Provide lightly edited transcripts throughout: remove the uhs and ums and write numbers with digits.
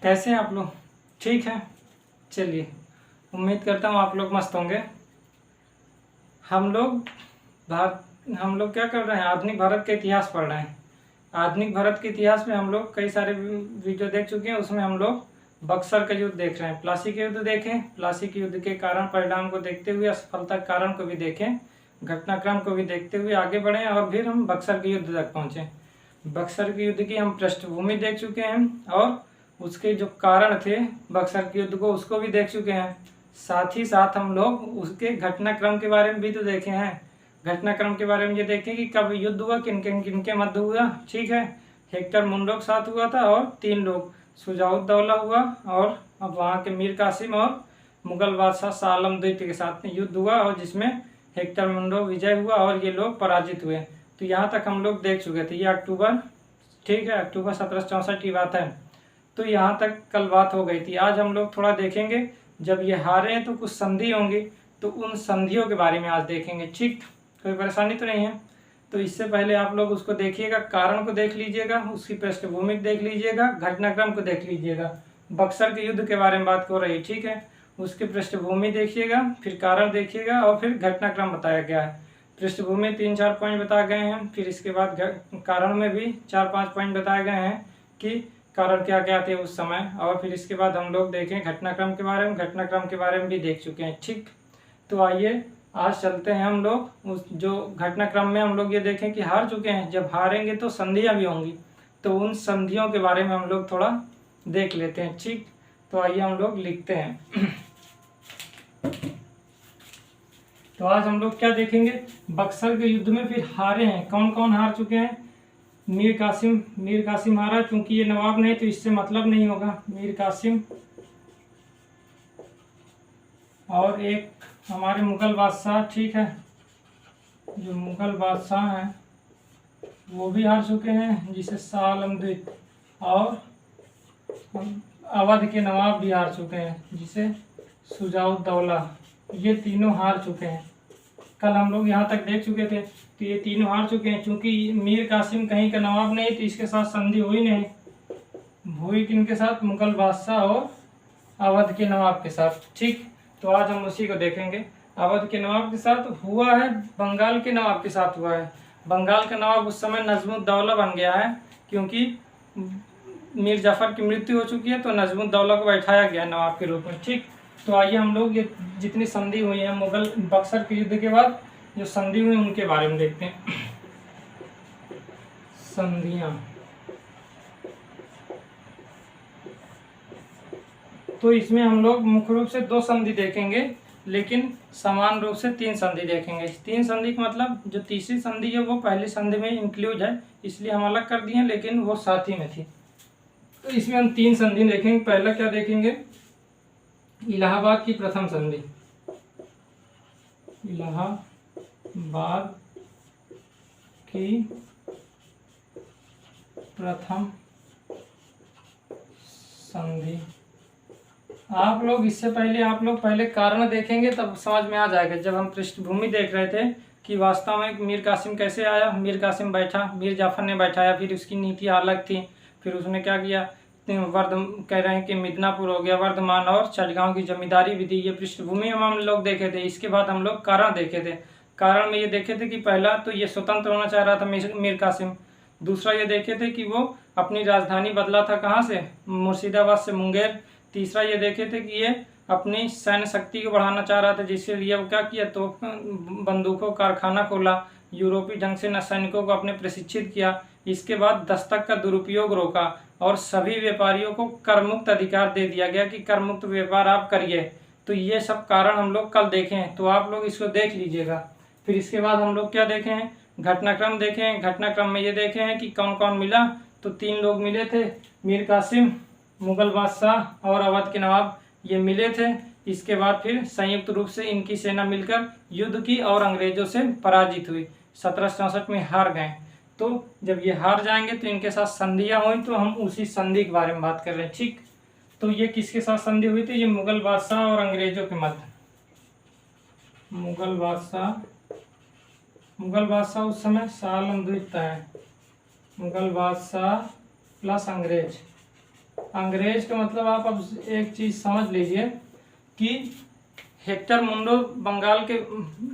कैसे हैं आप लोग? ठीक है, चलिए उम्मीद करता हूँ आप लोग मस्त होंगे। हम लोग क्या कर रहे हैं, आधुनिक भारत का इतिहास पढ़ रहे हैं। आधुनिक भारत के इतिहास में हम लोग कई सारे वीडियो देख चुके हैं। उसमें हम लोग बक्सर का युद्ध देख रहे हैं, प्लासी के युद्ध देखें, प्लासी के युद्ध के कारण परिणाम को देखते हुए असफलता के कारण को भी देखें, घटनाक्रम को भी देखते हुए आगे बढ़े और फिर हम बक्सर के युद्ध तक पहुँचे। बक्सर के युद्ध की हम पृष्ठभूमि देख चुके हैं और उसके जो कारण थे बक्सर के युद्ध को उसको भी देख चुके हैं। साथ ही साथ हम लोग उसके घटनाक्रम के बारे में भी तो देखे हैं। घटनाक्रम के बारे में ये देखें कि कब युद्ध हुआ, किन किन किन के मध्य हुआ। ठीक है, हेक्टर मुंडो के साथ हुआ था और 3 लोग शुजाउद्दौला हुआ और अब वहाँ के मीर कासिम और मुगल बादशाह शाह आलम द्वितीय के साथ युद्ध हुआ और जिसमें हेक्टर मुंडो विजय हुआ और ये लोग पराजित हुए। तो यहाँ तक हम लोग देख चुके थे। ये अक्टूबर 1764 की बात है। तो यहाँ तक कल बात हो गई थी। आज हम लोग थोड़ा देखेंगे, जब ये हारे हैं तो कुछ संधि होंगी, तो उन संधियों के बारे में आज देखेंगे। ठीक, कोई परेशानी तो नहीं है? तो इससे पहले आप लोग उसको देखिएगा, कारण को देख लीजिएगा, उसकी पृष्ठभूमि देख लीजिएगा, घटनाक्रम को देख लीजिएगा। बक्सर के युद्ध के बारे में बात हो रही, ठीक है, उसकी पृष्ठभूमि देखिएगा, फिर कारण देखिएगा और फिर घटनाक्रम बताया गया है। पृष्ठभूमि 3-4 पॉइंट बताए गए हैं, फिर इसके बाद कारण में भी 4-5 पॉइंट बताए गए हैं कि कारण क्या क्या थे उस समय, और फिर इसके बाद हम लोग देखें घटनाक्रम के बारे में। घटनाक्रम के बारे में भी देख चुके हैं। ठीक, तो आइए आज चलते हैं हम लोग उस जो घटनाक्रम में हम लोग ये देखें कि हार चुके हैं। जब हारेंगे तो संधियाँ भी होंगी, तो उन संधियों के बारे में हम लोग थोड़ा देख लेते हैं। ठीक, तो आइए हम लोग लिखते हैं। तो आज हम लोग क्या देखेंगे, बक्सर के युद्ध में फिर हारे हैं, कौन कौन हार चुके हैं। मीर कासिम हारा, क्योंकि ये नवाब नहीं तो इससे मतलब नहीं होगा। मीर कासिम और एक हमारे मुगल बादशाह, ठीक है, जो मुगल बादशाह हैं वो भी हार चुके हैं, जिसे शाह आलम द्वितीय, और अवध के नवाब भी हार चुके हैं, जिसे शुजाउद्दौला। ये तीनों हार चुके हैं। कल हम लोग यहाँ तक देख चुके थे। तो ये तीनों हार चुके हैं। चूंकि मीर कासिम कहीं का नवाब नहीं तो इसके साथ संधि हुई नहीं, हुई किनके साथ, मुगल बादशाह और अवध के नवाब के साथ। ठीक, तो आज हम उसी को देखेंगे। अवध के नवाब के साथ हुआ है, बंगाल के नवाब के साथ हुआ है। बंगाल का नवाब उस समय नजमुद्दौला बन गया है, क्योंकि मीर जाफर की मृत्यु हो चुकी है, तो नजमुद्दौला को बैठाया गया नवाब के रूप में। ठीक, तो आइए हम लोग ये जितनी संधि हुई है मुगल बक्सर के युद्ध के बाद जो संधि हुई उनके बारे में देखते हैं। संधियां, तो इसमें हम लोग मुख्य रूप से 2 संधि देखेंगे, लेकिन समान रूप से 3 संधि देखेंगे। 3 संधि का मतलब जो तीसरी संधि है वो पहली संधि में इंक्लूड है, इसलिए हम अलग कर दिए, लेकिन वो साथ ही में थी। तो इसमें हम 3 संधि देखेंगे। पहला क्या देखेंगे, इलाहाबाद की प्रथम संधि। इलाहाबाद की प्रथम संधि। आप लोग इससे पहले पहले कारण देखेंगे, तब समझ में आ जाएगा। जब हम पृष्ठभूमि देख रहे थे कि वास्तव में मीर कासिम कैसे आया, मीर कासिम बैठा, मीर जाफर ने बैठाया, फिर उसकी नीति अलग थी, फिर उसने क्या किया, कह रहे हैं कि मिदनापुर हो गया, वर्धमान और चटगांव की जमींदारी भी दी। ये पृष्ठभूमि हम लोग देखे थे। इसके बाद हम लोग कारण देखे थे। कारण में ये देखे थे कि पहला तो ये स्वतंत्र होना चाह रहा था मीर कासिम। दूसरा ये देखे थे कि वो अपनी राजधानी बदला था कहाँ से, मुर्शिदाबाद से मुंगेर। तीसरा ये देखे थे कि ये अपनी सैन्य शक्ति को बढ़ाना चाह रहा था, जिसके लिए वो क्या किया, तो बंदूकों कारखाना खोला, यूरोपीय ढंग से सैनिकों को अपने प्रशिक्षित किया। इसके बाद दस्तक का दुरुपयोग रोका और सभी व्यापारियों को कर मुक्त अधिकार दे दिया गया कि कर मुक्त व्यापार आप करिए। तो ये सब कारण हम लोग कल देखे हैं, तो आप लोग इसको देख लीजिएगा। फिर इसके बाद हम लोग क्या देखे हैं, घटनाक्रम देखे हैं। घटनाक्रम में ये देखे हैं कि कौन कौन मिला, तो 3 लोग मिले थे, मीर कासिम, मुगल बादशाह और अवध के नवाब, ये मिले थे। इसके बाद फिर संयुक्त रूप से इनकी सेना मिलकर युद्ध की और अंग्रेजों से पराजित हुई। 1764 में हार गए। तो जब ये हार जाएंगे तो इनके साथ संधियां हुई, तो हम उसी संधि के बारे में बात कर रहे हैं। ठीक, तो ये किसके साथ संधि हुई थी, ये मुगल बादशाह और अंग्रेजों के मध्य। मुगल बादशाह उस समय शाह आलम द्वितीय है, मुगल बादशाह प्लस अंग्रेज, अंग्रेज का मतलब आप अब एक चीज़ समझ लीजिए कि हेक्टर मुंडो बंगाल के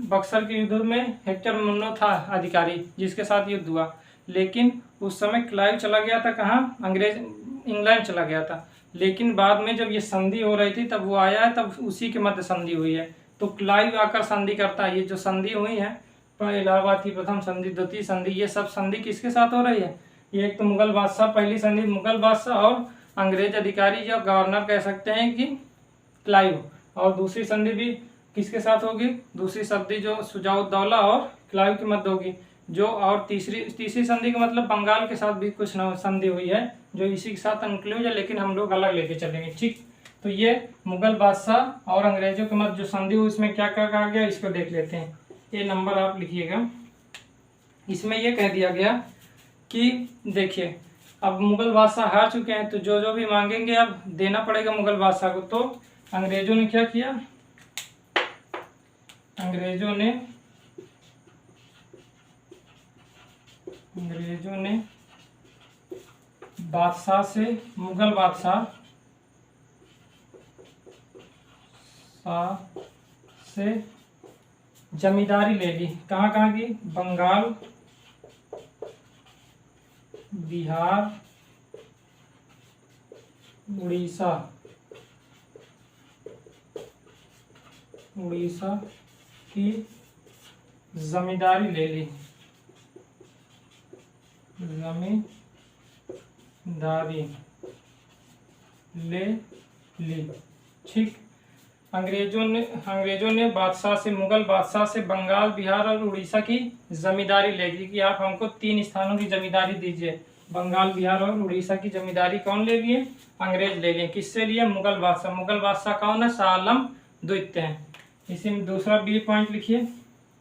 बक्सर के युद्ध में हेक्टर मुंडो था अधिकारी जिसके साथ युद्ध हुआ, लेकिन उस समय क्लाइव चला गया था कहाँ, अंग्रेज इंग्लैंड चला गया था। लेकिन बाद में जब ये संधि हो रही थी तब वो आया है, तब उसी के मध्य संधि हुई है। तो क्लाइव आकर संधि करता है। ये जो संधि हुई है, इलाहाबाद की प्रथम संधि, द्वितीय संधि, ये सब संधि किसके साथ हो रही है? ये एक तो मुगल बादशाह, पहली संधि मुगल बादशाह और अंग्रेज अधिकारी या गवर्नर कह सकते हैं कि क्लाइव, और दूसरी संधि भी किसके साथ होगी? दूसरी संधि जो शुजाउद्दौला और क्लाइव के मध्य होगी। जो और तीसरी संधि का मतलब बंगाल के साथ भी कुछ संधि हुई है जो इसी के साथ इंक्लूड है, लेकिन हम लोग अलग लेके चलेंगे। ठीक, तो ये मुगल बादशाह और अंग्रेजों के मध्य जो संधि हुई इसमें क्या क्या कहा गया, इसको देख लेते हैं। ये नंबर आप लिखिएगा। इसमें ये कह दिया गया कि देखिए अब मुगल बादशाह हार चुके हैं, तो जो जो भी मांगेंगे अब देना पड़ेगा मुगल बादशाह को। तो अंग्रेजों ने क्या किया? अंग्रेजों ने बादशाह से, मुगल बादशाह से जमींदारी ले ली। कहाँ कहाँ की? बंगाल, बिहार, उड़ीसा की जमींदारी ले ली। जमींदारी ले ली। ठीक, अंग्रेजों ने बादशाह से, मुगल बादशाह से बंगाल, बिहार और उड़ीसा की जमींदारी ले ली कि आप हमको 3 स्थानों की जमींदारी दीजिए। बंगाल, बिहार और उड़ीसा की जमींदारी कौन ले लिए? अंग्रेज ले लिए। किससे लिए? मुगल बादशाह। मुगल बादशाह कौन है? शाह आलम द्वितीय हैं। इसी में दूसरा बी पॉइंट लिखिए।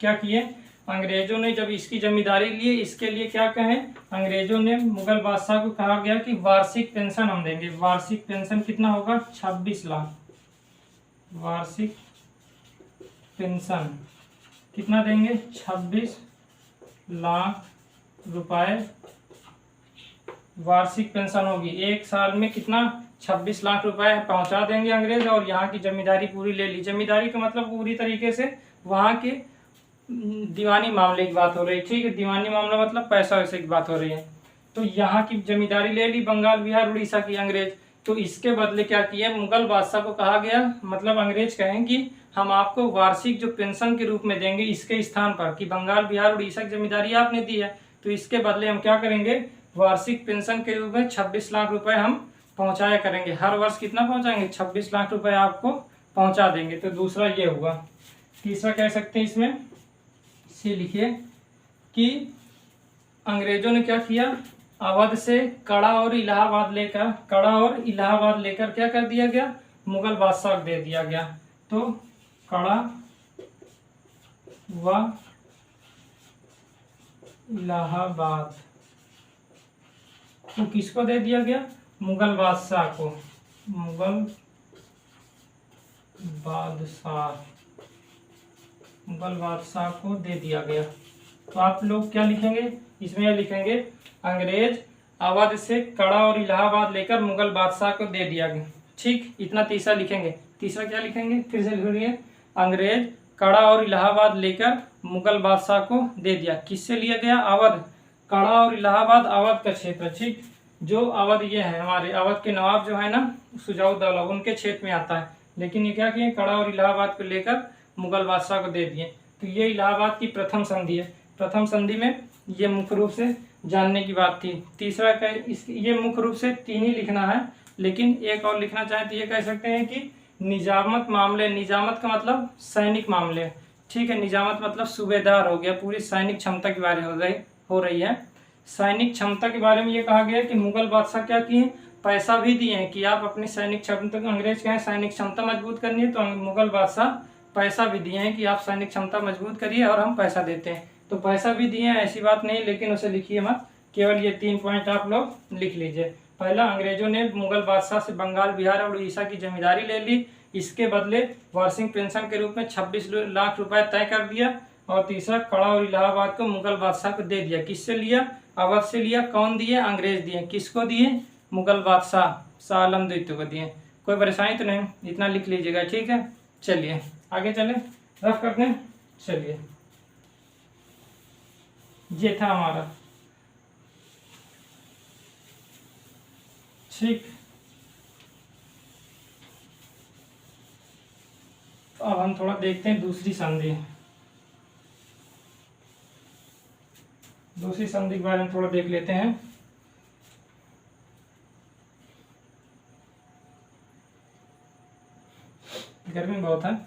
क्या किए अंग्रेजों ने जब इसकी जमींदारी ली? इसके लिए क्या कहें? अंग्रेजों ने मुगल बादशाह को कहा गया कि वार्षिक पेंशन हम देंगे। वार्षिक पेंशन कितना होगा? 26 लाख। वार्षिक पेंशन कितना देंगे? 26 लाख रुपए वार्षिक पेंशन होगी। एक साल में कितना? 26 लाख रुपए पहुंचा देंगे अंग्रेज, और यहाँ की जमींदारी पूरी ले ली। जमींदारी का मतलब पूरी तरीके से वहाँ के दीवानी मामले की बात हो रही है। ठीक है, दीवानी मामला मतलब पैसा वैसे की बात हो रही है। तो यहाँ की जमींदारी ले ली बंगाल, बिहार, उड़ीसा की अंग्रेज। तो इसके बदले क्या किया? मुगल बादशाह को कहा गया, मतलब अंग्रेज कहें कि हम आपको वार्षिक जो पेंशन के रूप में देंगे इसके स्थान पर, कि बंगाल, बिहार, उड़ीसा की जमींदारी आपने दी है, तो इसके बदले हम क्या करेंगे? वार्षिक पेंशन के रूप में 26 लाख रुपए हम पहुंचाया करेंगे। हर वर्ष कितना पहुंचाएंगे? 26 लाख रुपए आपको पहुंचा देंगे। तो दूसरा ये हुआ। तीसरा कह सकते हैं इसमें से लिखिए कि अंग्रेजों ने क्या किया? अवध से कड़ा और इलाहाबाद लेकर क्या कर दिया गया? मुगल बादशाह को दे दिया गया। तो कड़ा व इलाहाबाद तो किसको दे दिया गया? मुगल बादशाह को। मुगल बादशाह को दे दिया गया। तो आप लोग क्या लिखेंगे इसमें? लिखेंगे अंग्रेज अवध से कड़ा और इलाहाबाद लेकर मुगल बादशाह को दे दिया गया। ठीक, इतना तीसरा लिखेंगे। तीसरा क्या लिखेंगे? फिर से लिखिए, अंग्रेज कड़ा और इलाहाबाद लेकर मुगल बादशाह को दे दिया। किससे लिया गया? अवध। कड़ा और इलाहाबाद अवध का क्षेत्र। ठीक, जो अवध ये है, हमारे अवध के नवाब जो है ना शुजाउद्दौला, उनके क्षेत्र में आता है। लेकिन ये क्या किए? कड़ा और इलाहाबाद को लेकर मुगल बादशाह को दे दिए। तो ये इलाहाबाद की प्रथम संधि है। प्रथम संधि में ये मुख्य रूप से जानने की बात थी। तीसरा का ये मुख्य रूप से 3 ही लिखना है, लेकिन एक और लिखना चाहें तो ये कह सकते हैं कि निजामत मामले। निजामत का मतलब सैनिक मामले। ठीक है, निजामत मतलब सूबेदार हो गया। पूरी सैनिक क्षमता के बारे में हो रही है। सैनिक क्षमता के बारे में ये कहा गया कि मुगल बादशाह क्या किए? पैसा भी दिए हैं कि आप अपनी सैनिक क्षमता, अंग्रेज कहें सैनिक क्षमता मजबूत करनी है, तो मुगल बादशाह पैसा भी दिए हैं कि आप सैनिक क्षमता मजबूत करिए और हम पैसा देते हैं। तो पैसा भी दिए हैं ऐसी बात नहीं, लेकिन उसे लिखिए मत, केवल ये 3 पॉइंट आप लोग लिख लीजिए। पहला, अंग्रेजों ने मुगल बादशाह से बंगाल, बिहार और उड़ीसा की जमींदारी ले ली, इसके बदले वार्षिक पेंशन के रूप में 26 लाख रुपए तय कर दिया। और तीसरा, कड़ा और इलाहाबाद को मुगल बादशाह को दे दिया। किससे लिया? अवध से लिया। कौन दिए? अंग्रेज दिए। किसको दिए? मुगल बादशाह। सालम द्वित्व को दिए। कोई परेशानी तो नहीं, इतना लिख लीजिएगा, ठीक है। चलिए आगे चले, रफ करते हैं। चलिए ये था हमारा, ठीक। अब हम थोड़ा देखते हैं दूसरी संधि। दूसरी संधि के बारे में थोड़ा देख लेते हैं। गर्मी बहुत है।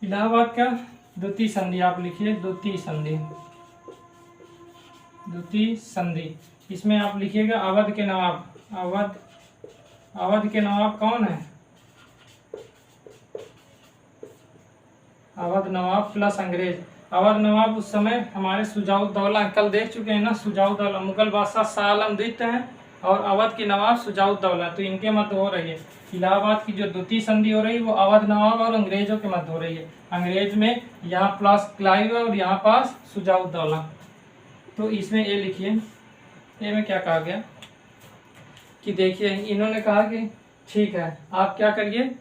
इलाहाबाद का द्वितीय संधि आप लिखिए, द्वितीय संधि, द्वितीय संधि। इसमें आप लिखिएगा अवध के नवाब। अवध के नवाब कौन है? अवध नवाब प्लस अंग्रेज। अवध नवाब उस समय हमारे शुजाउद्दौला, कल देख चुके हैं ना, शुजाउद्दौला मुगल बादशाह शाह आलम द्वितीय हैं और अवध के नवाब शुजाउद्दौला, तो इनके मध्य हो रही है। इलाहाबाद की जो द्वितीय संधि हो रही है वो अवध नवाब और अंग्रेजों के मध्य हो रही है। अंग्रेज में यहाँ प्लस क्लाइव और यहाँ पास शुजाउद्दौला। तो इसमें ये लिखिए, ये में क्या कहा गया कि देखिए इन्होंने कहा कि ठीक है आप क्या करिए,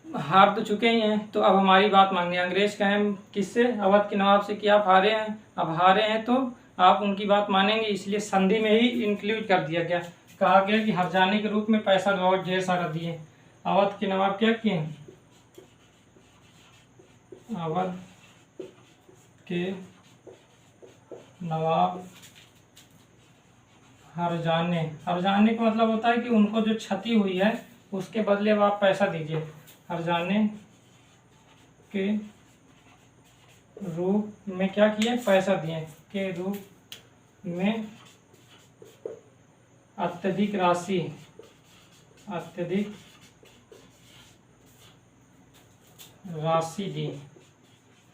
हार तो चुके ही हैं तो अब हमारी बात मानिए। अंग्रेज कहें किससे? अवध के नवाब से कि आप हारे हैं, अब हारे हैं तो आप उनकी बात मानेंगे, इसलिए संधि में ही इंक्लूड कर दिया गया। कहा गया कि हर्जाने के रूप में पैसा बहुत ढेर सारा दिए। अवध के नवाब क्या किए? अवध के नवाब हर्जाने, हर्जाने का मतलब होता है कि उनको जो क्षति हुई है उसके बदले अब आप पैसा दीजिए। हर्जाने के रूप में क्या किए? पैसा दिए, के रूप में अत्यधिक राशि, अत्यधिक राशि दी,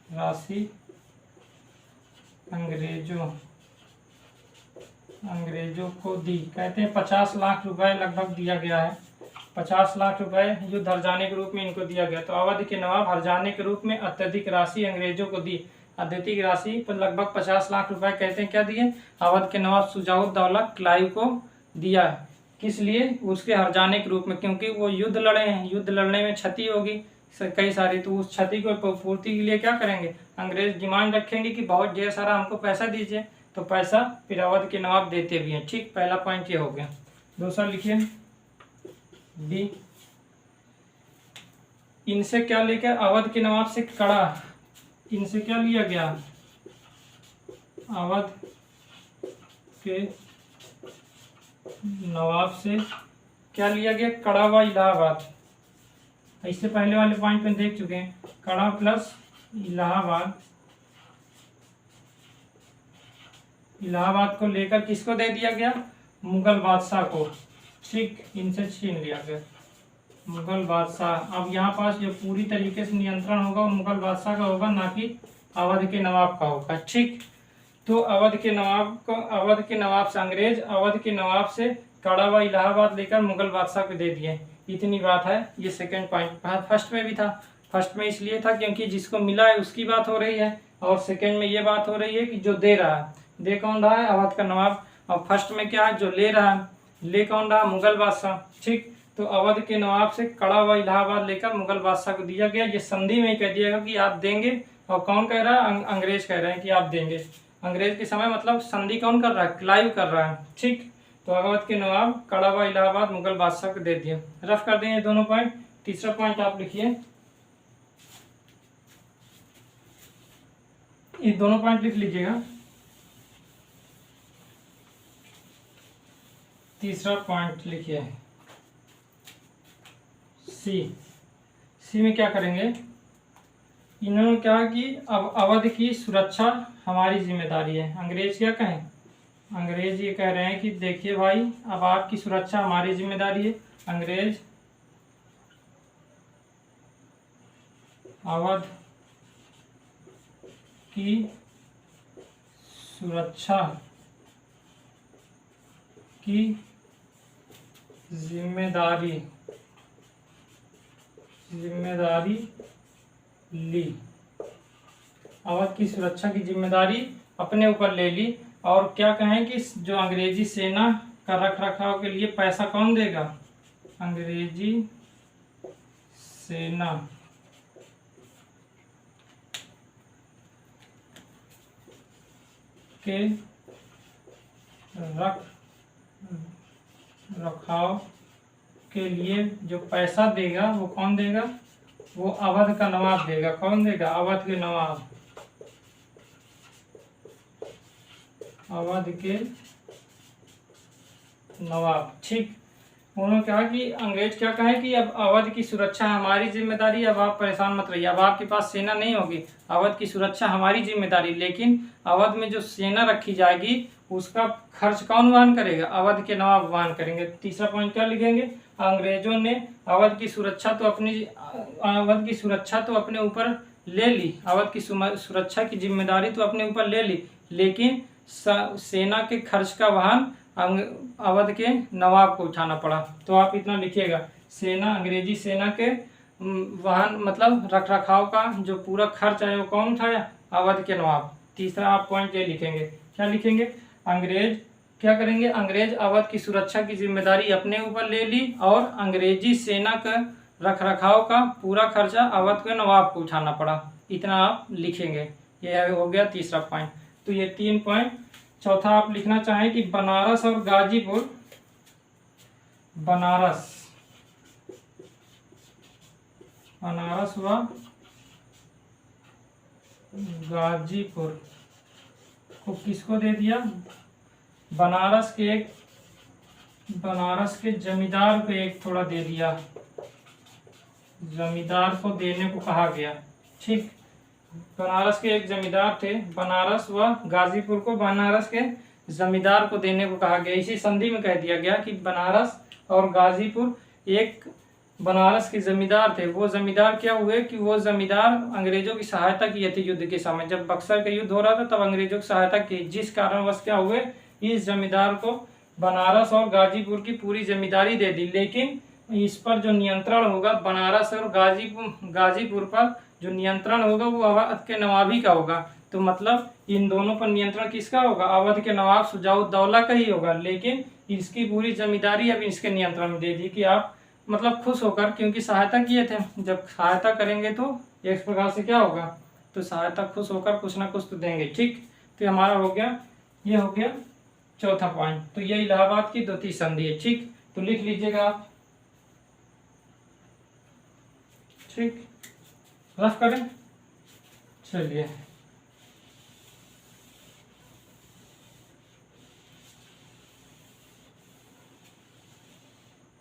राशि अंग्रेजों को दी। कहते हैं 50 लाख रुपए लगभग दिया गया है। 50 लाख रुपए युद्ध हर्जाने के रूप में इनको दिया गया। तो अवध के नवाब हर्जाने के रूप में अत्यधिक राशि अंग्रेजों को दी। अत्यधिक राशि पर लगभग 50 लाख रुपए कहते हैं क्या दिए? अवध के नवाब शुजाउद्दौला क्लाइव को दिया। किस लिए? उसके हर्जाने के रूप में, क्योंकि वो युद्ध लड़े हैं, युद्ध लड़ने में क्षति होगी कई सारी, तो उस क्षति को पूर्ति के लिए क्या करेंगे? अंग्रेज डिमांड रखेंगे कि बहुत ढेर सारा हमको पैसा दीजिए, तो पैसा फिर अवध के नवाब देते भी हैं। ठीक, पहला पॉइंट ये हो गया। दूसरा लिखिए बी, इनसे क्या लेकर? अवध के नवाब से कड़ा, इनसे क्या लिया गया? अवध के नवाब से क्या लिया गया? कड़ा व इलाहाबाद। इससे पहले वाले पॉइंट में देख चुके हैं, कड़ा प्लस इलाहाबाद। इलाहाबाद को लेकर किसको दे दिया गया? मुगल बादशाह को। ठीक, इनसे छीन लिया गया मुगल बादशाह। अब यहाँ पास जो पूरी तरीके से नियंत्रण होगा वो मुगल बादशाह का होगा, ना कि अवध के नवाब का होगा। ठीक, तो अवध के नवाब को, अवध के नवाब से अंग्रेज अवध के नवाब से कड़ा व इलाहाबाद लेकर मुगल बादशाह को दे दिए। इतनी बात है। ये सेकंड पॉइंट। फर्स्ट में भी था, फर्स्ट में इसलिए था क्योंकि जिसको मिला है उसकी बात हो रही है, और सेकंड में ये बात हो रही है कि जो दे रहा है, दे कौन रहा है? अवध का नवाब। और फर्स्ट में क्या है? जो ले रहा है, ले कौन रहा? मुगल बादशाह। ठीक, तो अवध के नवाब से कड़ा व इलाहाबाद लेकर मुगल बादशाह को दिया गया। ये संधि में ही कह दिया गया कि आप देंगे, और कौन कह रहा है? अंग्रेज कह रहे हैं कि आप देंगे। अंग्रेज के समय मतलब संधि कौन कर रहा है? क्लाइव कर रहा है। ठीक, तो अवध के नवाब कड़ा व इलाहाबाद मुगल बादशाह को दे दिया। रफ कर देंगे दोनों पॉइंट। तीसरा पॉइंट आप लिखिए, ये दोनों पॉइंट लिख लीजिएगा। तीसरा पॉइंट लिखिए सी में क्या करेंगे? इन्होंने कहा कि अब अवध की सुरक्षा हमारी जिम्मेदारी है। अंग्रेज क्या कहें? अंग्रेज ये कह रहे हैं कि देखिए भाई, अब आपकी सुरक्षा हमारी जिम्मेदारी है। अंग्रेज अवध की सुरक्षा की जिम्मेदारी ली। अवध की सुरक्षा की जिम्मेदारी अपने ऊपर ले ली। और क्या कहें कि जो अंग्रेजी सेना का रख रखाव के लिए पैसा कौन देगा? अंग्रेजी सेना के रखाव के लिए जो पैसा देगा वो कौन देगा? वो अवध का नवाब देगा। कौन देगा? अवध के नवाब। अवध के नवाब। ठीक। उन्होंने कहा कि अंग्रेज क्या कहे कि अब अवध की सुरक्षा हमारी जिम्मेदारी, अब आप परेशान मत रहिए, अब आपके पास सेना नहीं होगी, अवध की सुरक्षा हमारी जिम्मेदारी, लेकिन अवध में जो सेना रखी जाएगी उसका खर्च कौन वहन करेगा? अवध के नवाब वहन करेंगे। तीसरा पॉइंट क्या लिखेंगे? अंग्रेजों ने अवध की सुरक्षा तो अपने ऊपर ले ली, अवध की सुरक्षा की जिम्मेदारी तो अपने ऊपर ले ली, लेकिन सेना के खर्च का वहन अवध के नवाब को उठाना पड़ा। तो आप इतना लिखिएगा, सेना, अंग्रेजी सेना के वाहन मतलब रख रखाव का जो पूरा खर्च है वो कौन उठाया? अवध के नवाब। तीसरा आप पॉइंट ये लिखेंगे, क्या लिखेंगे? अंग्रेज क्या करेंगे? अंग्रेज अवध की सुरक्षा की जिम्मेदारी अपने ऊपर ले ली और अंग्रेजी सेना का रख रखाव का पूरा खर्चा अवध के नवाब को उठाना पड़ा। इतना आप लिखेंगे। यह हो गया तीसरा पॉइंट। तो ये 3 पॉइंट। चौथा आप लिखना चाहें कि बनारस और गाजीपुर, बनारस व गाजीपुर को किसको दे दिया? बनारस के जमींदार को एक थोड़ा दे दिया, जमींदार को देने को कहा गया। ठीक। बनारस के एक जमींदार थे, बनारस व गाजीपुर को बनारस के जमींदार को देने को कहा गया। इसी संधि में कह दिया गया कि बनारस और गाजीपुर एक बनारस के जमींदार थे। वो जमींदार क्या हुए कि वो जमींदार अंग्रेजों की सहायता किए थे युद्ध के समय, जब बक्सर का युद्ध हो रहा था तब अंग्रेजों की सहायता की, जिस कारणवश क्या हुए, इस जमींदार को बनारस और गाजीपुर की पूरी जमींदारी दे दी, लेकिन इस पर जो नियंत्रण होगा बनारस और गाजीपुर पर जो नियंत्रण होगा वो अवध के नवाबी का होगा। तो मतलब इन दोनों पर नियंत्रण किसका होगा? अवध के नवाब शुजाउद्दौला का ही होगा, लेकिन इसकी पूरी जमींदारी अब इसके नियंत्रण में दे दी कि आप मतलब खुश होकर, क्योंकि सहायता किए थे, जब सहायता करेंगे तो एक प्रकार से क्या होगा? तो सहायता खुश होकर कुछ ना कुछ तो देंगे। ठीक। तो हमारा हो गया, ये हो गया चौथा पॉइंट। तो ये इलाहाबाद की द्वितीय संधि है। ठीक। तो लिख लीजिएगा आप। ठीक, रफ करें। चलिए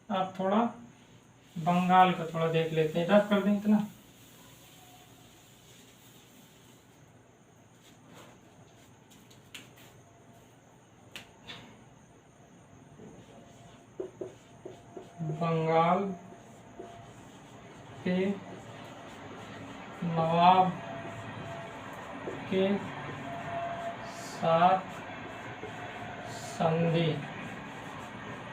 आप थोड़ा बंगाल का थोड़ा देख लेते हैं, रफ कर दें इतना। बंगाल के नवाब के साथ संधि,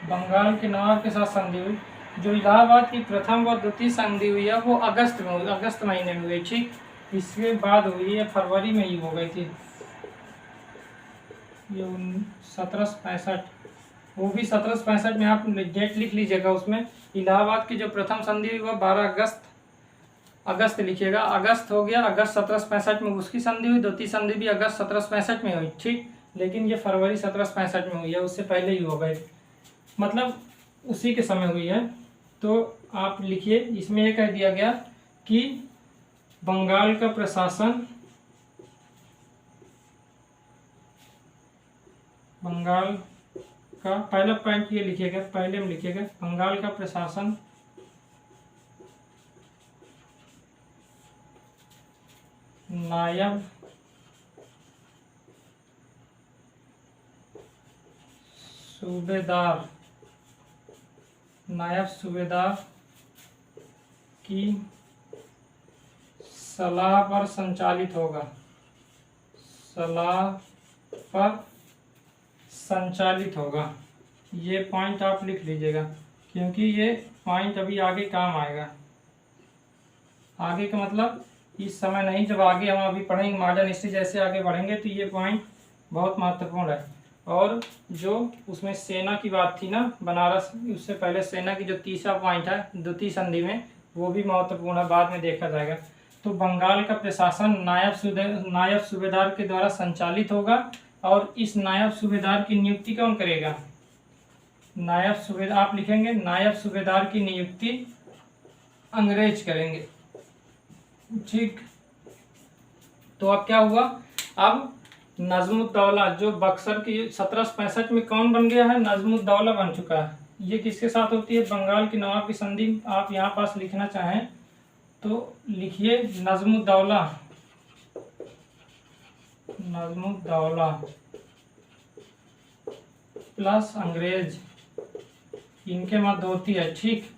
बंगाल के नवाब के साथ संधि हुई। जो इलाहाबाद की प्रथम व द्वितीय संधि हुई है वो अगस्त में हुई, अगस्त महीने में हुई। ठीक। इसके बाद हुई है फरवरी में ही हो गई थी, ये 1765, वो भी 1765 में। आप डेट लिख लीजिएगा उसमें। इलाहाबाद की जो प्रथम संधि हुई वह 12 अगस्त लिखिएगा, अगस्त हो गया, अगस्त 1765 में उसकी संधि हुई। द्वितीय संधि भी अगस्त 1765 में हुई। ठीक। लेकिन ये फरवरी 1765 में हुई है, उससे पहले ही हो गए, मतलब उसी के समय हुई है। तो आप लिखिए, इसमें यह कह दिया गया कि बंगाल का प्रशासन, बंगाल का पहला पॉइंट ये लिखिएगा, पहले में लिखिएगा, बंगाल का प्रशासन नायब सूबेदार की सलाह पर संचालित होगा, सलाह पर संचालित होगा। ये पॉइंट आप लिख लीजिएगा, क्योंकि ये पॉइंट अभी आगे काम आएगा। आगे का मतलब इस समय नहीं, जब आगे हम अभी पढ़ेंगे मॉडर्न हिस्ट्री, जैसे आगे बढ़ेंगे तो ये पॉइंट बहुत महत्वपूर्ण है। और जो उसमें सेना की बात थी ना, बनारस, उससे पहले सेना की जो तीसरा पॉइंट है द्वितीय संधि में, वो भी महत्वपूर्ण है, बाद में देखा जाएगा। तो बंगाल का प्रशासन नायब सूबेदार के द्वारा संचालित होगा, और इस नायब सूबेदार की नियुक्ति कौन करेगा? नायब सूबेदार, आप लिखेंगे नायब सूबेदार की नियुक्ति अंग्रेज करेंगे। ठीक, तो अब क्या हुआ, अब नजमुद्दौला जो बक्सर की 1765 में कौन बन गया है? नजमुद्दौला बन चुका है। ये किसके साथ होती है? बंगाल के नवाब की संधि। आप यहाँ पास लिखना चाहें तो लिखिए नजमुद्दौला, नजमुद्दौला प्लस अंग्रेज, इनके मध्य होती है। ठीक,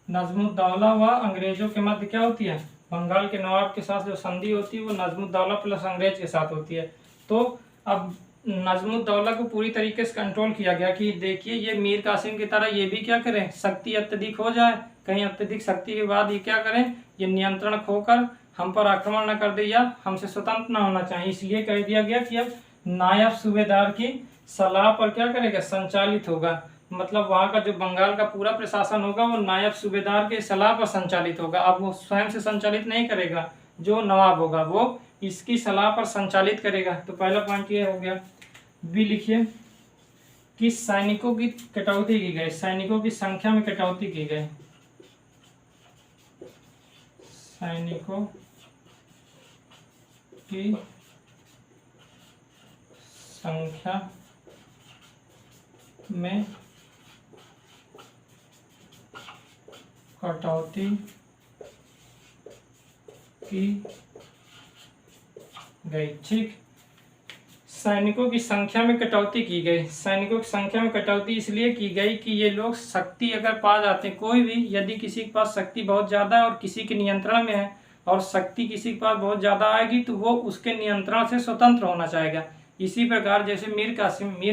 नजमुद्दौला व अंग्रेजों के मध्य क्या होती है? बंगाल के नवाब के साथ जो संधि होती है वो नजमुद्दौला प्लस अंग्रेज के साथ होती है। तो अब नजमुद्दौला को पूरी तरीके से कंट्रोल किया गया कि देखिए ये मीर कासिम की तरह ये भी क्या करें, शक्ति अत्यधिक हो जाए, कहीं अत्यधिक शक्ति के बाद ये क्या करें, ये नियंत्रण खोकर हम पर आक्रमण न कर दे या हमसे स्वतंत्र न होना चाहिए। इसलिए कह दिया गया कि अब नायब सूबेदार की सलाह पर क्या करेगा, संचालित होगा। मतलब वहाँ का जो बंगाल का पूरा प्रशासन होगा वो नायब सूबेदार के सलाह पर संचालित होगा। अब वो स्वयं से संचालित नहीं करेगा, जो नवाब होगा वो इसकी सलाह पर संचालित करेगा। तो पहला पॉइंट ये हो गया। बी लिखिए कि सैनिकों की कटौती की गई, सैनिकों की संख्या में कटौती की गई, सैनिकों की संख्या में कटौती की गई। ठीक, सैनिकों की संख्या में कटौती की गई। सैनिकों की संख्या में कटौती इसलिए की गई कि ये लोग शक्ति अगर पा जाते हैं, कोई भी यदि किसी के पास शक्ति बहुत ज़्यादा है और किसी के नियंत्रण में है, और शक्ति किसी के पास बहुत ज़्यादा आएगी तो वो उसके नियंत्रण से स्वतंत्र होना चाहेगा। इसी प्रकार जैसे मीर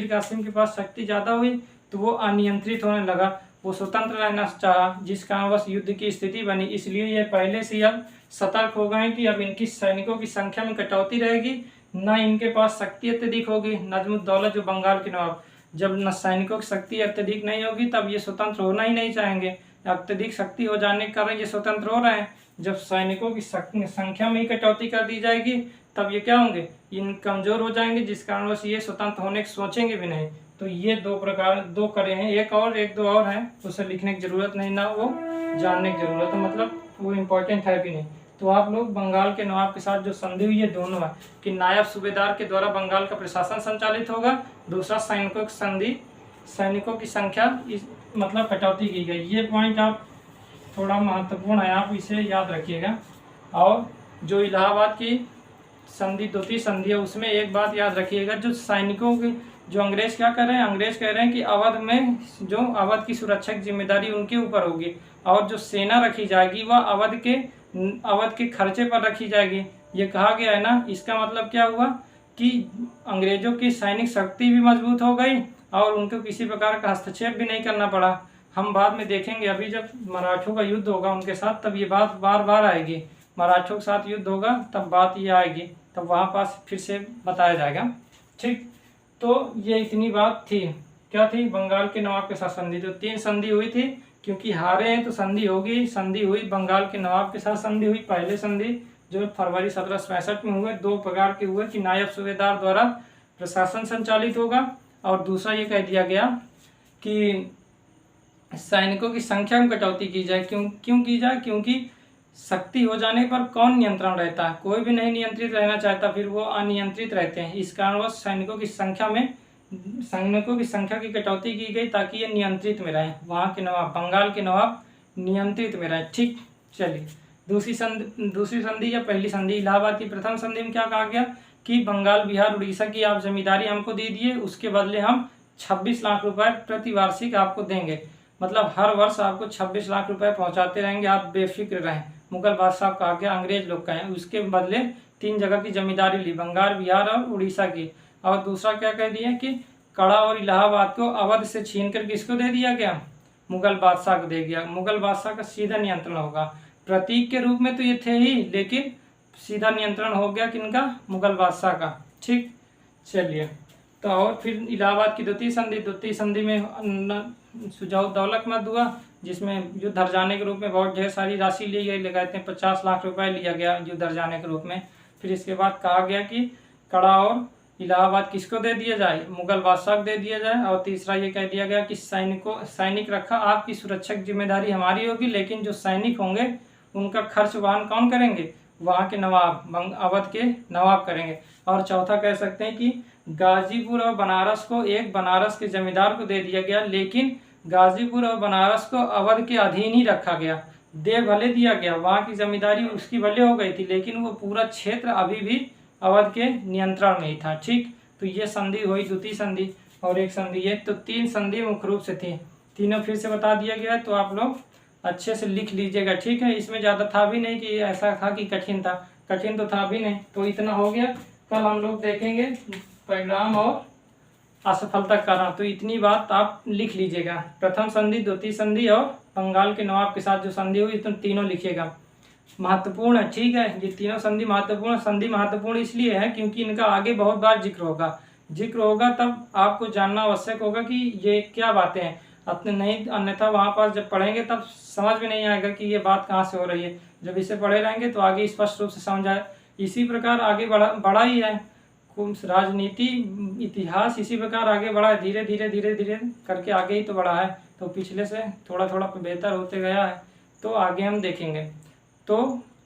कासिम के पास शक्ति ज़्यादा हुई तो वो अनियंत्रित होने लगा, वो स्वतंत्र रहना चाहा, जिस कारणवश युद्ध की स्थिति बनी। इसलिए ये पहले से अब सतर्क हो गए कि अब इनकी सैनिकों की संख्या में कटौती रहेगी, न इनके पास शक्ति अत्यधिक होगी। नजमुद्दौला जो बंगाल के नवाब, जब न सैनिकों की शक्ति अत्यधिक नहीं होगी तब ये स्वतंत्र होना ही नहीं चाहेंगे। अत्यधिक शक्ति हो जाने के कारण ये स्वतंत्र हो रहे हैं। जब सैनिकों की संख्या में ही कटौती कर दी जाएगी तब ये क्या होंगे, इन कमजोर हो जाएंगे, जिस कारणवश ये स्वतंत्र होने की सोचेंगे भी नहीं। तो ये दो करे हैं, एक दो और हैं, उसे लिखने की जरूरत नहीं, ना वो जानने की जरूरत है, मतलब वो इम्पोर्टेंट है भी नहीं। तो आप लोग बंगाल के नवाब के साथ जो संधि हुई है दोनों है कि नायब सूबेदार के द्वारा बंगाल का प्रशासन संचालित होगा, दूसरा सैनिकों की संधि, सैनिकों की संख्या मतलब कटौती की गई। ये पॉइंट आप थोड़ा महत्वपूर्ण है, आप इसे याद रखिएगा। और जो इलाहाबाद की संधि द्वितीय संधि है उसमें एक बात याद रखिएगा, जो सैनिकों की जो अंग्रेज क्या कर रहे हैं, अंग्रेज कह रहे हैं कि अवध में जो अवध की सुरक्षा की जिम्मेदारी उनके ऊपर होगी, और जो सेना रखी जाएगी वह अवध के खर्चे पर रखी जाएगी। ये कहा गया है ना, इसका मतलब क्या हुआ कि अंग्रेजों की सैनिक शक्ति भी मजबूत हो गई और उनको किसी प्रकार का हस्तक्षेप भी नहीं करना पड़ा। हम बाद में देखेंगे, अभी जब मराठों का युद्ध होगा उनके साथ तब ये बात बार बार आएगी। मराठों के साथ युद्ध होगा तब बात ये आएगी, तब वहाँ पास फिर से बताया जाएगा। ठीक, तो ये इतनी बात थी, क्या थी, बंगाल के नवाब के साथ संधि। जो 3 संधि हुई थी, क्योंकि हारे हैं तो संधि होगी। संधि हुई, बंगाल के नवाब के साथ संधि हुई। पहले संधि जो फरवरी 1765 में हुए, 2 प्रकार के हुए कि नायब सूबेदार द्वारा प्रशासन संचालित होगा, और दूसरा ये कह दिया गया कि सैनिकों की संख्या में कटौती की जाए। क्यों की जाए? क्योंकि शक्ति हो जाने पर कौन नियंत्रण रहता है, कोई भी नहीं नियंत्रित रहना चाहता, फिर वो अनियंत्रित रहते हैं। इस कारणवश सैनिकों की संख्या की कटौती की गई ताकि ये नियंत्रित में रहें, वहाँ के नवाब, बंगाल के नवाब नियंत्रित में रहें। ठीक, चलिए दूसरी संधि या पहली संधि, इलाहाबाद की प्रथम संधि में क्या कहा गया कि बंगाल, बिहार, उड़ीसा की आप जमींदारी हमको दे दिए, उसके बदले हम 26 लाख रुपए प्रति वार्षिक आपको देंगे। मतलब हर वर्ष आपको 26 लाख रुपए पहुंचाते रहेंगे, आप बेफिक्र रहें। मुगल बादशाह कहा गया, अंग्रेज लोग कहें। उसके बदले 3 जगह की जमींदारी ली, बंगाल, बिहार और उड़ीसा की। और दूसरा क्या कह दिया कि कड़ा और इलाहाबाद को अवध से छीन कर किसको दे दिया गया, मुगल बादशाह को दे दिया। मुगल बादशाह का सीधा नियंत्रण होगा। प्रतीक के रूप में तो ये थे ही, लेकिन सीधा नियंत्रण हो गया किनका, मुगल बादशाह का। ठीक, चलिए तो और फिर इलाहाबाद की द्वितीय संधि में सुजाउद्दौला हुआ, जिसमें युद्ध हर्जाने के रूप में बहुत ढेर सारी राशि ली गई, कहते हैं 50 लाख रुपए लिया गया युद्ध हर्जाने के रूप में। फिर इसके बाद कहा गया कि कड़ा और इलाहाबाद किसको दे दिया जाए, मुगल बादशाह को दे दिया जाए। और तीसरा ये कह दिया गया कि सैनिक रखा, आपकी सुरक्षा की जिम्मेदारी हमारी होगी, लेकिन जो सैनिक होंगे उनका खर्च वहन कौन करेंगे, वहाँ के नवाब, अवध के नवाब करेंगे। और चौथा कह सकते हैं कि गाजीपुर और बनारस को एक बनारस के जमींदार को दे दिया गया, लेकिन गाजीपुर और बनारस को अवध के अधीन ही रखा गया। दे भले दिया गया, वहाँ की जमींदारी उसकी भले हो गई थी, लेकिन वो पूरा क्षेत्र अभी भी अवध के नियंत्रण में ही था। ठीक, तो ये संधि हुई द्वितीय संधि। और एक संधि है, तो 3 संधि मुख्य रूप से थी, तीनों फिर से बता दिया गया है, तो आप लोग अच्छे से लिख लीजिएगा। ठीक है, इसमें ज़्यादा था भी नहीं कि ऐसा था कि कठिन था, कठिन तो था भी नहीं। तो इतना हो गया। कल हम लोग देखेंगे परिणाम और असफलता कारण। तो इतनी बात आप लिख लीजिएगा, प्रथम संधि, द्वितीय संधि और बंगाल के नवाब के साथ जो संधि हुई, तो तीनों लिखिएगा, महत्वपूर्ण है। ठीक है, ये तीनों संधि महत्वपूर्ण इसलिए है क्योंकि इनका आगे बहुत बार जिक्र होगा, तब आपको जानना आवश्यक होगा कि ये क्या बातें हैं। अपने नहीं, अन्यथा वहाँ पर जब पढ़ेंगे तब समझ में नहीं आएगा कि ये बात कहाँ से हो रही है। जब इसे पढ़े रहेंगे तो आगे स्पष्ट रूप से समझ आए। इसी प्रकार आगे बढ़ा ही है राजनीति, इतिहास इसी प्रकार आगे बढ़ा है, धीरे धीरे करके आगे ही तो बढ़ा है। तो पिछले से थोड़ा बेहतर होते गया है, तो आगे हम देखेंगे। तो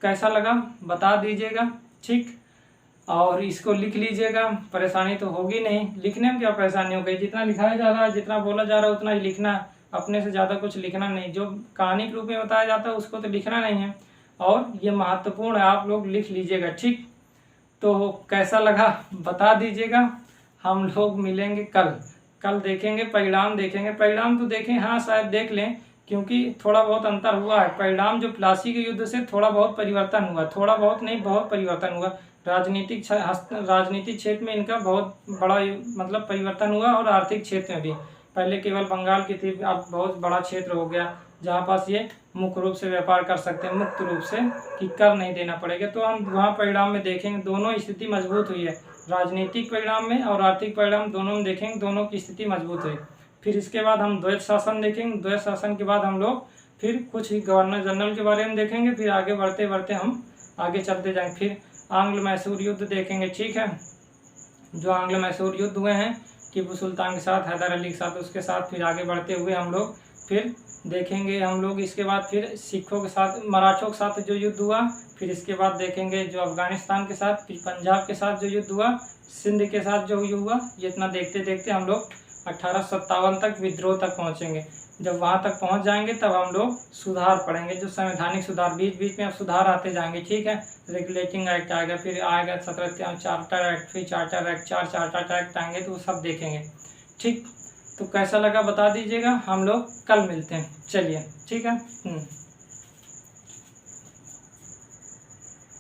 कैसा लगा बता दीजिएगा। ठीक, और इसको लिख लीजिएगा, परेशानी तो होगी नहीं, लिखने में क्या परेशानी हो गई, जितना लिखाया जा रहा है, जितना बोला जा रहा है उतना ही लिखना है, अपने से ज़्यादा कुछ लिखना नहीं। जो कहानी के रूप में बताया जाता है उसको तो लिखना नहीं है, और ये महत्वपूर्ण है, आप लोग लिख लीजिएगा। ठीक, तो कैसा लगा बता दीजिएगा। हम लोग मिलेंगे कल देखेंगे परिणाम, परिणाम तो देखें, हाँ शायद देख लें, क्योंकि थोड़ा बहुत अंतर हुआ है। परिणाम जो प्लासी के युद्ध से थोड़ा बहुत परिवर्तन हुआ, थोड़ा बहुत नहीं बहुत परिवर्तन हुआ। राजनीतिक क्षेत्र में इनका बहुत बड़ा मतलब परिवर्तन हुआ, और आर्थिक क्षेत्र में भी। पहले केवल बंगाल की थी, अब बहुत बड़ा क्षेत्र हो गया जहाँ पास ये मुख्य रूप से व्यापार कर सकते हैं, मुक्त रूप से, कि कर नहीं देना पड़ेगा। तो हम वहाँ परिणाम में देखेंगे, दोनों स्थिति मजबूत हुई है, राजनीतिक परिणाम में और आर्थिक परिणाम दोनों में देखेंगे, दोनों की स्थिति मजबूत हुई। फिर इसके बाद हम द्वैत शासन देखेंगे, द्वैत शासन के बाद हम लोग फिर कुछ गवर्नर जनरल के बारे में देखेंगे। फिर आगे बढ़ते हम आगे चलते जाएंगे। फिर आंग्ल मैसूर युद्ध देखेंगे। ठीक है, जो आंग्ल मैसूर युद्ध हुए हैं टीपू सुल्तान के साथ, हैदर अली के साथ, उसके साथ फिर आगे बढ़ते हुए हम लोग फिर देखेंगे हम लोग। इसके बाद फिर सिखों के साथ, मराठों के साथ जो युद्ध हुआ, फिर इसके बाद देखेंगे जो अफगानिस्तान के साथ, फिर पंजाब के साथ जो युद्ध हुआ, सिंध के साथ जो युद्ध हुआ। ये इतना देखते हम लोग 1857 तक विद्रोह तक पहुँचेंगे। जब वहाँ तक पहुँच जाएंगे तब हम लोग सुधार पढ़ेंगे, जो संवैधानिक सुधार, बीच में अब सुधार आते जाएंगे। ठीक है, रेगुलेटिंग एक्ट आएगा, फिर आएगा 17 चार्टर एक्ट, फिर चार्टर एक्ट, 4 चार्टर एक्ट आएंगे, तो वो सब देखेंगे। ठीक, तो कैसा लगा बता दीजिएगा। हम लोग कल मिलते हैं, चलिए ठीक है।